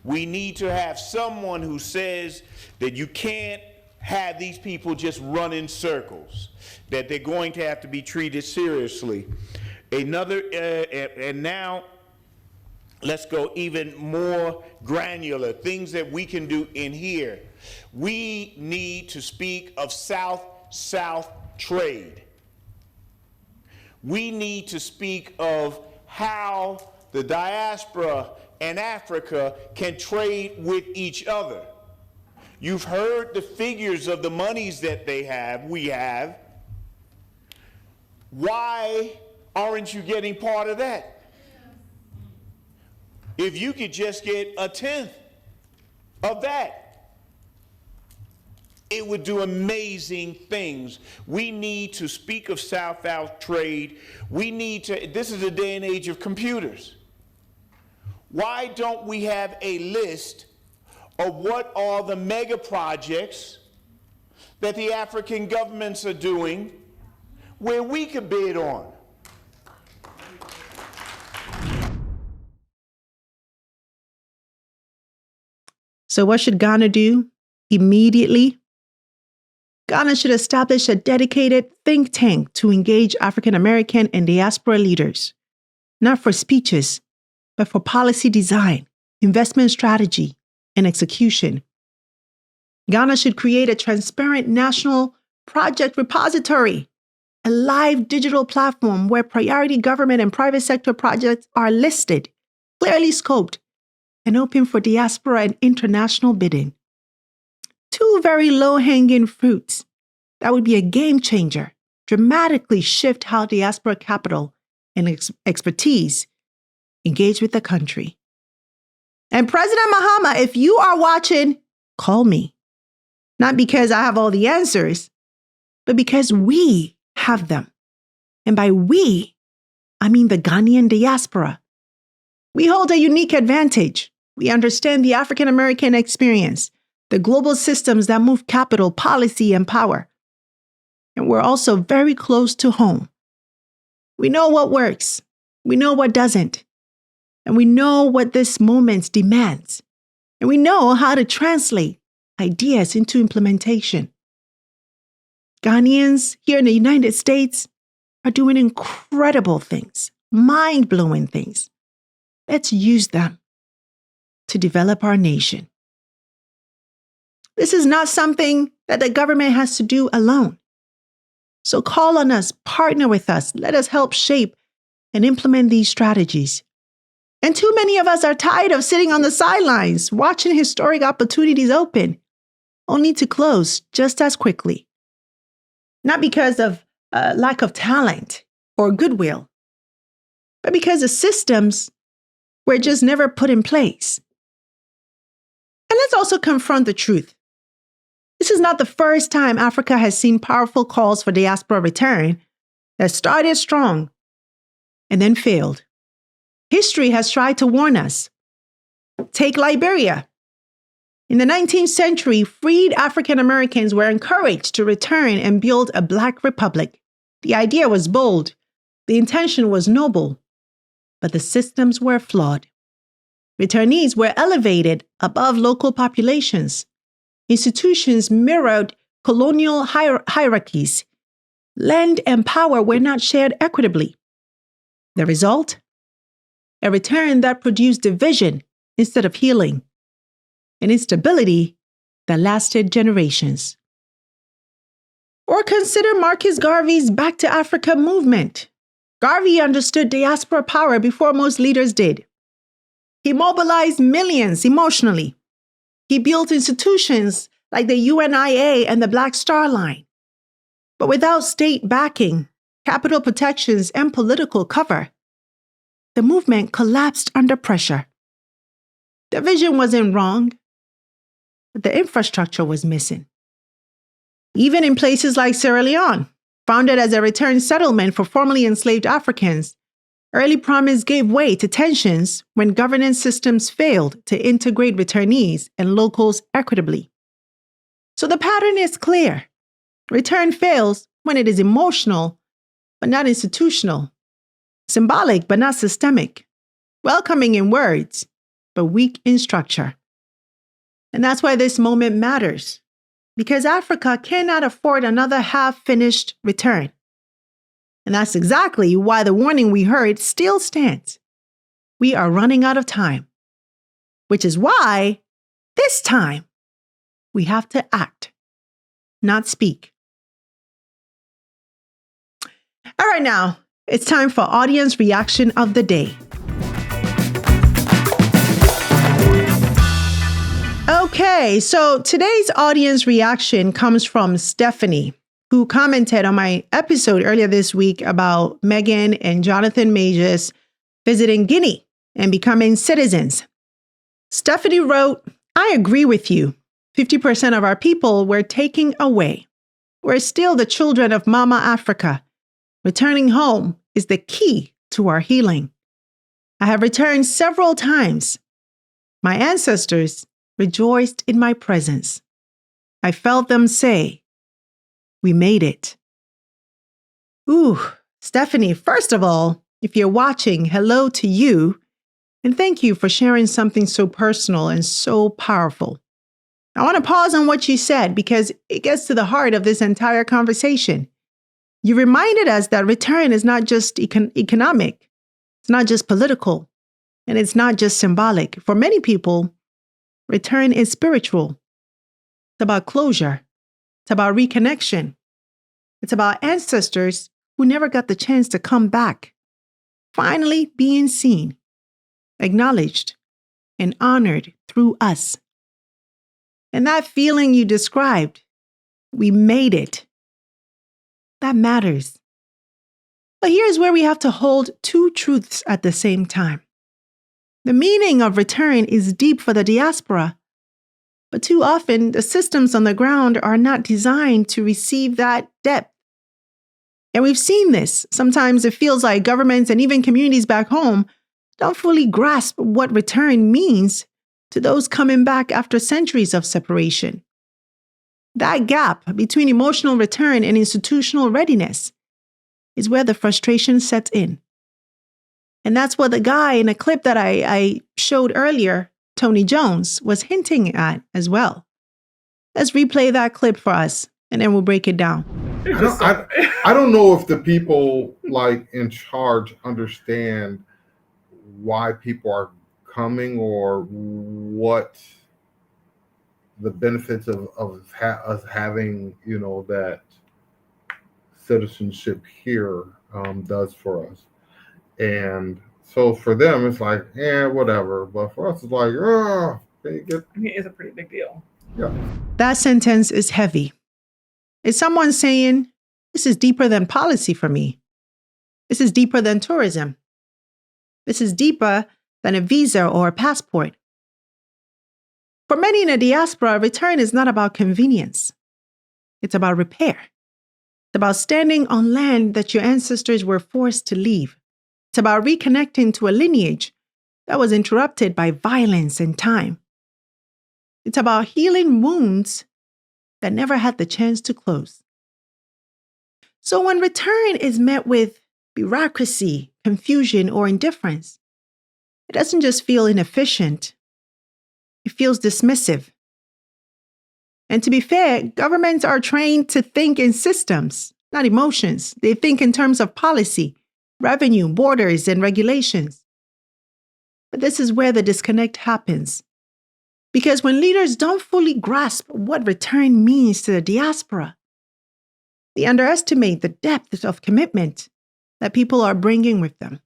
We need to have someone who says that you can't have these people just run in circles, that they're going to have to be treated seriously. And now let's go even more granular, things that we can do in here. We need to speak of South-South trade. We need to speak of how the diaspora and Africa can trade with each other. You've heard the figures of the monies that we have. Why aren't you getting part of that? If you could just get a tenth of that, it would do amazing things. We need to speak of South-South trade. This is a day and age of computers. Why don't we have a list of what are the mega projects that the African governments are doing where we could bid on? So what should Ghana do immediately? Ghana should establish a dedicated think tank to engage African American and diaspora leaders, not for speeches, but for policy design, investment strategy, and execution. Ghana should create a transparent national project repository, a live digital platform where priority government and private sector projects are listed, clearly scoped, and open for diaspora and international bidding. Two very low-hanging fruits that would be a game changer, dramatically shift how diaspora capital and expertise engage with the country. And President Mahama, if you are watching, call me. Not because I have all the answers, but because we have them. And by we, I mean the Ghanaian diaspora. We hold a unique advantage. We understand the African American experience, the global systems that move capital, policy, and power. And we're also very close to home. We know what works. We know what doesn't. And we know what this moment demands. And we know how to translate ideas into implementation. Ghanaians here in the United States are doing incredible things, mind-blowing things. Let's use them to develop our nation. This is not something that the government has to do alone. So call on us, partner with us, let us help shape and implement these strategies. And too many of us are tired of sitting on the sidelines, watching historic opportunities open, only to close just as quickly. Not because of lack of talent or goodwill, but because the systems were just never put in place. And let's also confront the truth. This is not the first time Africa has seen powerful calls for diaspora return that started strong and then failed. History has tried to warn us. Take Liberia. In the 19th century, freed African Americans were encouraged to return and build a Black republic. The idea was bold. The intention was noble. But the systems were flawed. Returnees were elevated above local populations. Institutions mirrored colonial hierarchies. Land and power were not shared equitably. The result? A return that produced division instead of healing, and instability that lasted generations. Or consider Marcus Garvey's Back to Africa movement. Garvey understood diaspora power before most leaders did. He mobilized millions emotionally. He built institutions like the UNIA and the Black Star Line. But without state backing, capital protections, and political cover, the movement collapsed under pressure. The vision wasn't wrong, but the infrastructure was missing. Even in places like Sierra Leone, founded as a return settlement for formerly enslaved Africans, early promise gave way to tensions when governance systems failed to integrate returnees and locals equitably. So the pattern is clear. Return fails when it is emotional, but not institutional, symbolic, but not systemic, welcoming in words, but weak in structure. And that's why this moment matters, because Africa cannot afford another half-finished return. And that's exactly why the warning we heard still stands. We are running out of time, which is why this time we have to act, not speak. All right, now it's time for audience reaction of the day. Okay, so today's audience reaction comes from Stephanie, who commented on my episode earlier this week about Megan and Jonathan Majors visiting Guinea and becoming citizens. Stephanie wrote, "I agree with you. 50% of our people were taken away. We're still the children of Mama Africa. Returning home is the key to our healing. I have returned several times. My ancestors rejoiced in my presence. I felt them say, 'We made it.'" Ooh, Stephanie, first of all, if you're watching, hello to you, and thank you for sharing something so personal and so powerful. I want to pause on what you said because it gets to the heart of this entire conversation. You reminded us that return is not just economic, it's not just political, and it's not just symbolic. For many people, return is spiritual. It's about closure. It's about reconnection. It's about ancestors who never got the chance to come back, finally being seen, acknowledged, and honored through us. And that feeling you described, we made it, that matters. But here's where we have to hold two truths at the same time. The meaning of return is deep for the diaspora, but too often the systems on the ground are not designed to receive that depth. And we've seen this. Sometimes it feels like governments and even communities back home don't fully grasp what return means to those coming back after centuries of separation. That gap between emotional return and institutional readiness is where the frustration sets in. And that's what the guy in a clip that I showed earlier, Tony Jones, was hinting at as well. Let's replay that clip for us, and then we'll break it down. I don't know if the people like in charge understand why people are coming or what the benefits of us having, that citizenship here does for us. And so for them, it's like, whatever. But for us, it's like, it's a pretty big deal. Yeah. That sentence is heavy. It's someone saying, this is deeper than policy for me. This is deeper than tourism. This is deeper than a visa or a passport. For many in the diaspora, return is not about convenience. It's about repair. It's about standing on land that your ancestors were forced to leave. It's about reconnecting to a lineage that was interrupted by violence and time. It's about healing wounds that never had the chance to close. So when return is met with bureaucracy, confusion, or indifference, it doesn't just feel inefficient, it feels dismissive. And to be fair, governments are trained to think in systems, not emotions. They think in terms of policy, revenue, borders, and regulations. But this is where the disconnect happens. Because when leaders don't fully grasp what return means to the diaspora, they underestimate the depth of commitment that people are bringing with them.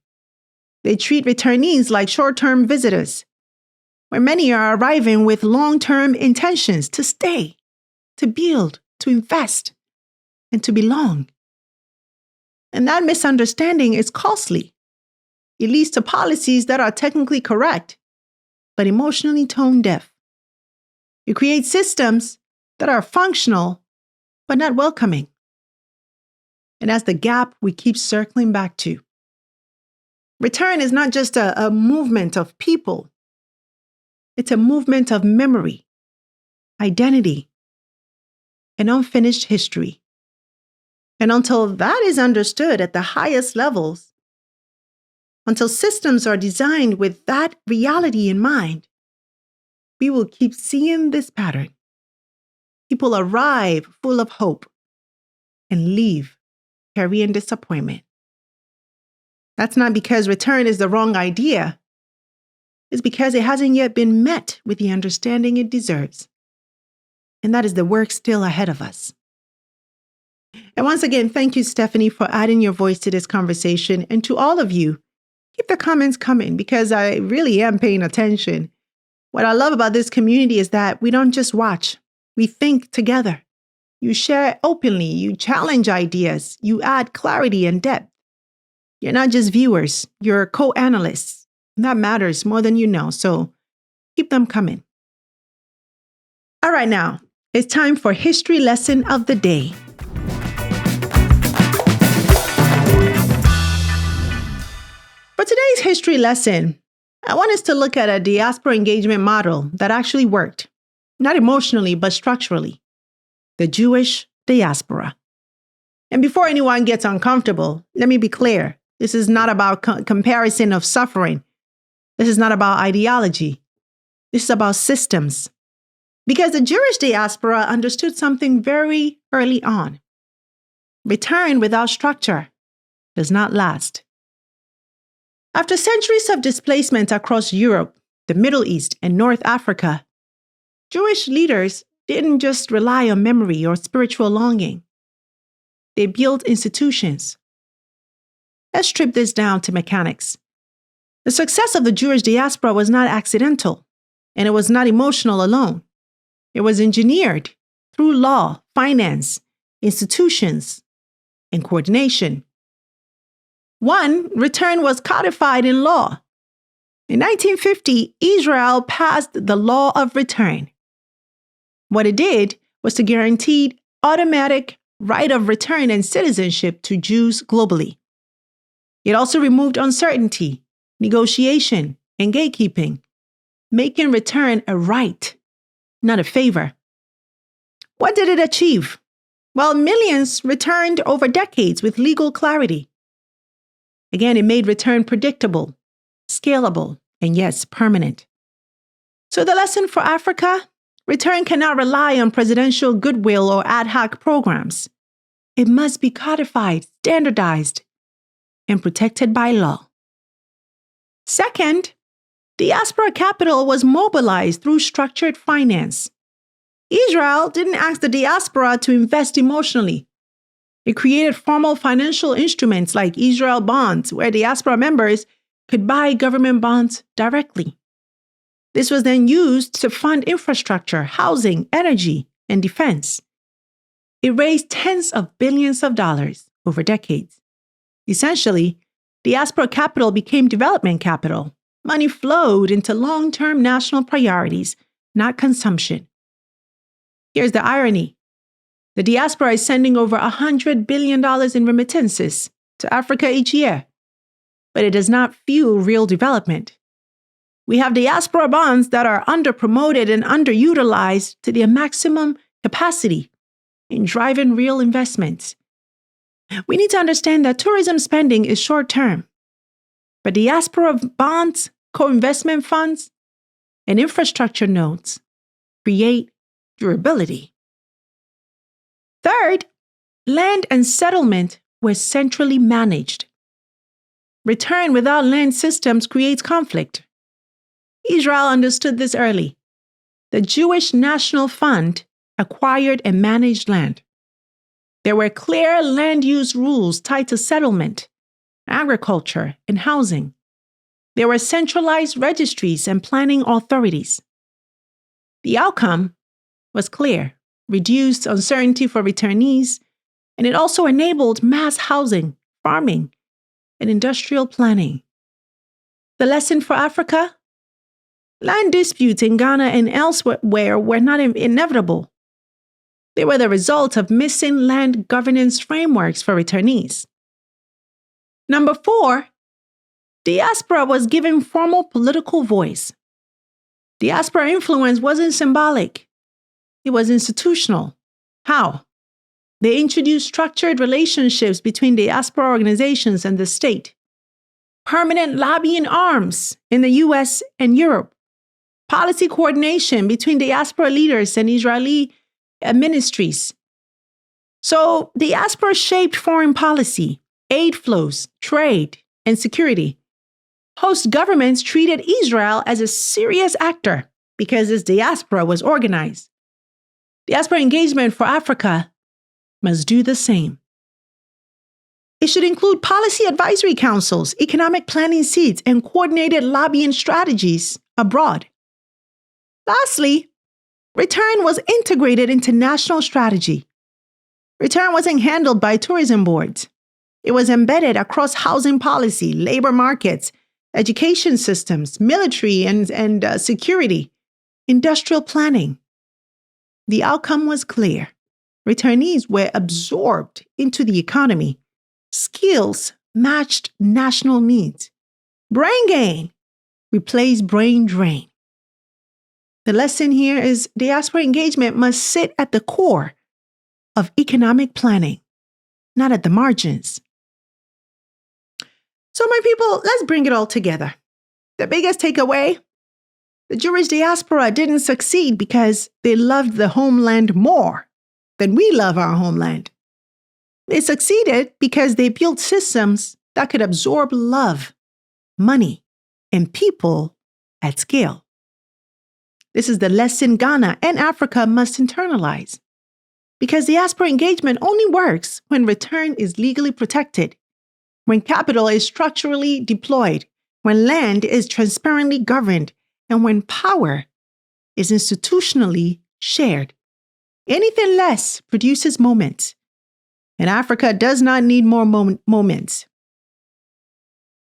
They treat returnees like short-term visitors, where many are arriving with long-term intentions to stay, to build, to invest, and to belong. And that misunderstanding is costly. It leads to policies that are technically correct, but emotionally tone deaf. It creates systems that are functional, but not welcoming. And that's the gap we keep circling back to. Return is not just a movement of people. It's a movement of memory, identity, and unfinished history. And until that is understood at the highest levels, until systems are designed with that reality in mind, we will keep seeing this pattern. People arrive full of hope and leave carrying disappointment. That's not because return is the wrong idea. It's because it hasn't yet been met with the understanding it deserves. And that is the work still ahead of us. And once again, thank you, Stephanie, for adding your voice to this conversation. And to all of you, keep the comments coming because I really am paying attention. What I love about this community is that we don't just watch, we think together. You share openly, you challenge ideas, you add clarity and depth. You're not just viewers, you're co-analysts. And that matters more than you know, so keep them coming. All right, now, it's time for History Lesson of the Day. For today's history lesson, I want us to look at a diaspora engagement model that actually worked, not emotionally, but structurally. The Jewish diaspora. And before anyone gets uncomfortable, let me be clear. This is not about comparison of suffering. This is not about ideology. This is about systems. Because the Jewish diaspora understood something very early on. Return without structure does not last. After centuries of displacement across Europe, the Middle East, and North Africa, Jewish leaders didn't just rely on memory or spiritual longing. They built institutions. Let's strip this down to mechanics. The success of the Jewish diaspora was not accidental, and it was not emotional alone. It was engineered through law, finance, institutions, and coordination. One, return was codified in law. In 1950, Israel passed the Law of Return. What it did was to guarantee automatic right of return and citizenship to Jews globally. It also removed uncertainty, negotiation, and gatekeeping, making return a right, not a favor. What did it achieve? Well, millions returned over decades with legal clarity. Again, it made return predictable, scalable, and yes, permanent. So the lesson for Africa? Return cannot rely on presidential goodwill or ad hoc programs. It must be codified, standardized, and protected by law. Second, diaspora capital was mobilized through structured finance. Israel didn't ask the diaspora to invest emotionally. It created formal financial instruments like Israel bonds, where diaspora members could buy government bonds directly. This was then used to fund infrastructure, housing, energy, and defense. It raised tens of billions of dollars over decades. Essentially, diaspora capital became development capital. Money flowed into long-term national priorities, not consumption. Here's the irony. The diaspora is sending over $100 billion in remittances to Africa each year, but it does not fuel real development. We have diaspora bonds that are under-promoted and underutilized to their maximum capacity in driving real investments. We need to understand that tourism spending is short-term, but diaspora bonds, co-investment funds, and infrastructure notes create durability. Third, land and settlement were centrally managed. Return without land systems creates conflict. Israel understood this early. The Jewish National Fund acquired and managed land. There were clear land use rules tied to settlement, agriculture, and housing. There were centralized registries and planning authorities. The outcome was clear. Reduced uncertainty for returnees, and it also enabled mass housing, farming, and industrial planning. The lesson for Africa? Land disputes in Ghana and elsewhere were not inevitable. They were the result of missing land governance frameworks for returnees. Number 4, diaspora was given formal political voice. Diaspora influence wasn't symbolic. It was institutional. How? They introduced structured relationships between diaspora organizations and the state. permanent lobbying arms in the US and Europe, policy coordination between diaspora leaders and Israeli ministries. So diaspora shaped foreign policy, aid flows, trade, and security. Host governments treated Israel as a serious actor because its diaspora was organized. Diaspora engagement for Africa must do the same. It should include policy advisory councils, economic planning seats, and coordinated lobbying strategies abroad. Lastly, return was integrated into national strategy. Return wasn't handled by tourism boards. It was embedded across housing policy, labor markets, education systems, military and security, industrial planning. The outcome was clear. Returnees were absorbed into the economy. Skills matched national needs. Brain gain replaced brain drain. The lesson here is diaspora engagement must sit at the core of economic planning, not at the margins. So, my people, let's bring it all together. The biggest takeaway: the Jewish diaspora didn't succeed because they loved the homeland more than we love our homeland. They succeeded because they built systems that could absorb love, money, and people at scale. This is the lesson Ghana and Africa must internalize, because diaspora engagement only works when return is legally protected, when capital is structurally deployed, when land is transparently governed, and when power is institutionally shared. Anything less produces moments, and Africa does not need more moments.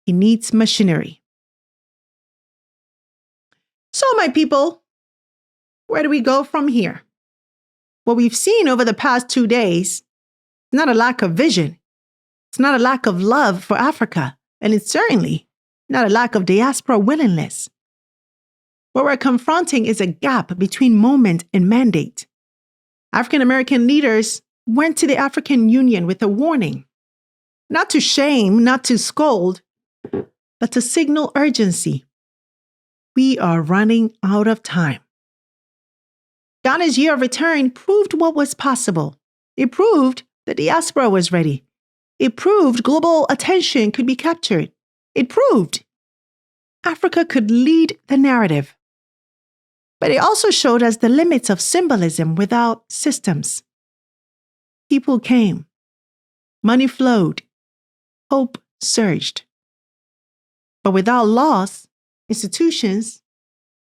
It needs machinery. So, my people, where do we go from here? What we've seen over the past 2 days is not a lack of vision. It's not a lack of love for Africa, and it's certainly not a lack of diaspora willingness. What we're confronting is a gap between moment and mandate. African American leaders went to the African Union with a warning, not to shame, not to scold, but to signal urgency. We are running out of time. Ghana's year of return proved what was possible. It proved the diaspora was ready. It proved global attention could be captured. It proved Africa could lead the narrative. But it also showed us the limits of symbolism without systems. People came. Money flowed. Hope surged. But without laws, institutions,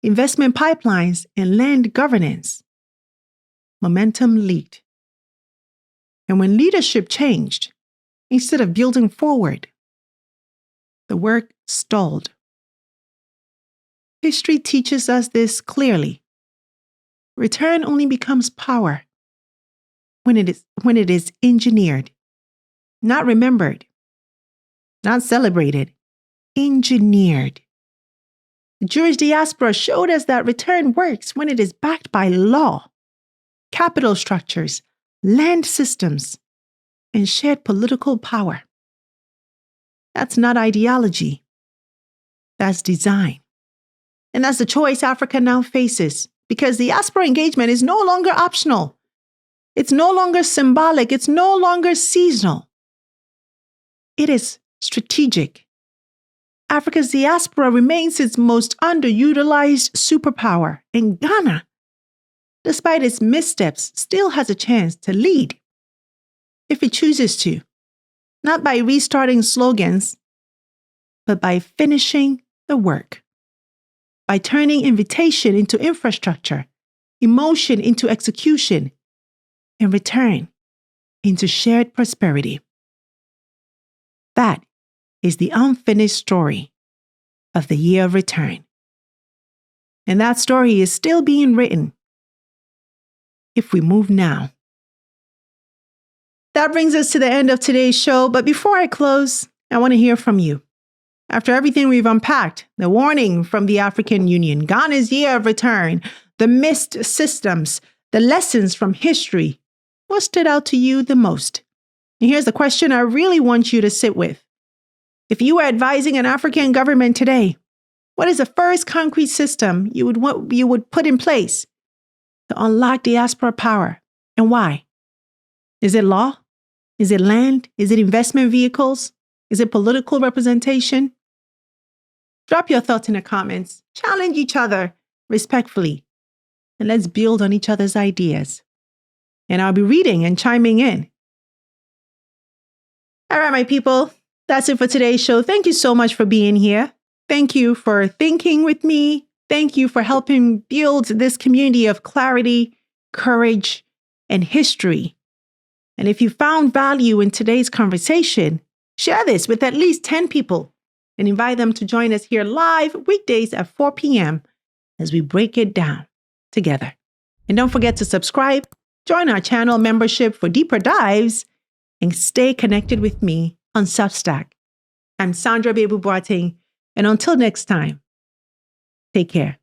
investment pipelines, and land governance, momentum leaked. And when leadership changed, instead of building forward, the work stalled. History teaches us this clearly. Return only becomes power when it is engineered, not remembered, not celebrated, engineered. The Jewish diaspora showed us that return works when it is backed by law, capital structures, land systems, and shared political power. That's not ideology. That's design. And that's the choice Africa now faces, because diaspora engagement is no longer optional. It's no longer symbolic. It's no longer seasonal. It is strategic. Africa's diaspora remains its most underutilized superpower, and Ghana, despite its missteps, still has a chance to lead if it chooses to, not by restarting slogans, but by finishing the work, by turning invitation into infrastructure, emotion into execution, and return into shared prosperity. That is the unfinished story of the year of return. And that story is still being written if we move now. That brings us to the end of today's show. But before I close, I want to hear from you. After everything we've unpacked, the warning from the African Union, Ghana's year of return, the missed systems, the lessons from history, what stood out to you the most? And here's the question I really want you to sit with. If you were advising an African government today, what is the first concrete system you would put in place to unlock diaspora power, and why? Is it law? Is it land? Is it investment vehicles? Is it political representation? Drop your thoughts in the comments. Challenge each other respectfully. And let's build on each other's ideas. And I'll be reading and chiming in. All right, my people. That's it for today's show. Thank you so much for being here. Thank you for thinking with me. Thank you for helping build this community of clarity, courage, and history. And if you found value in today's conversation, share this with at least 10 people and invite them to join us here live weekdays at 4 p.m. as we break it down together. And don't forget to subscribe, join our channel membership for deeper dives, and stay connected with me on Substack. I'm Sandra Babu-Boateng, and until next time, take care.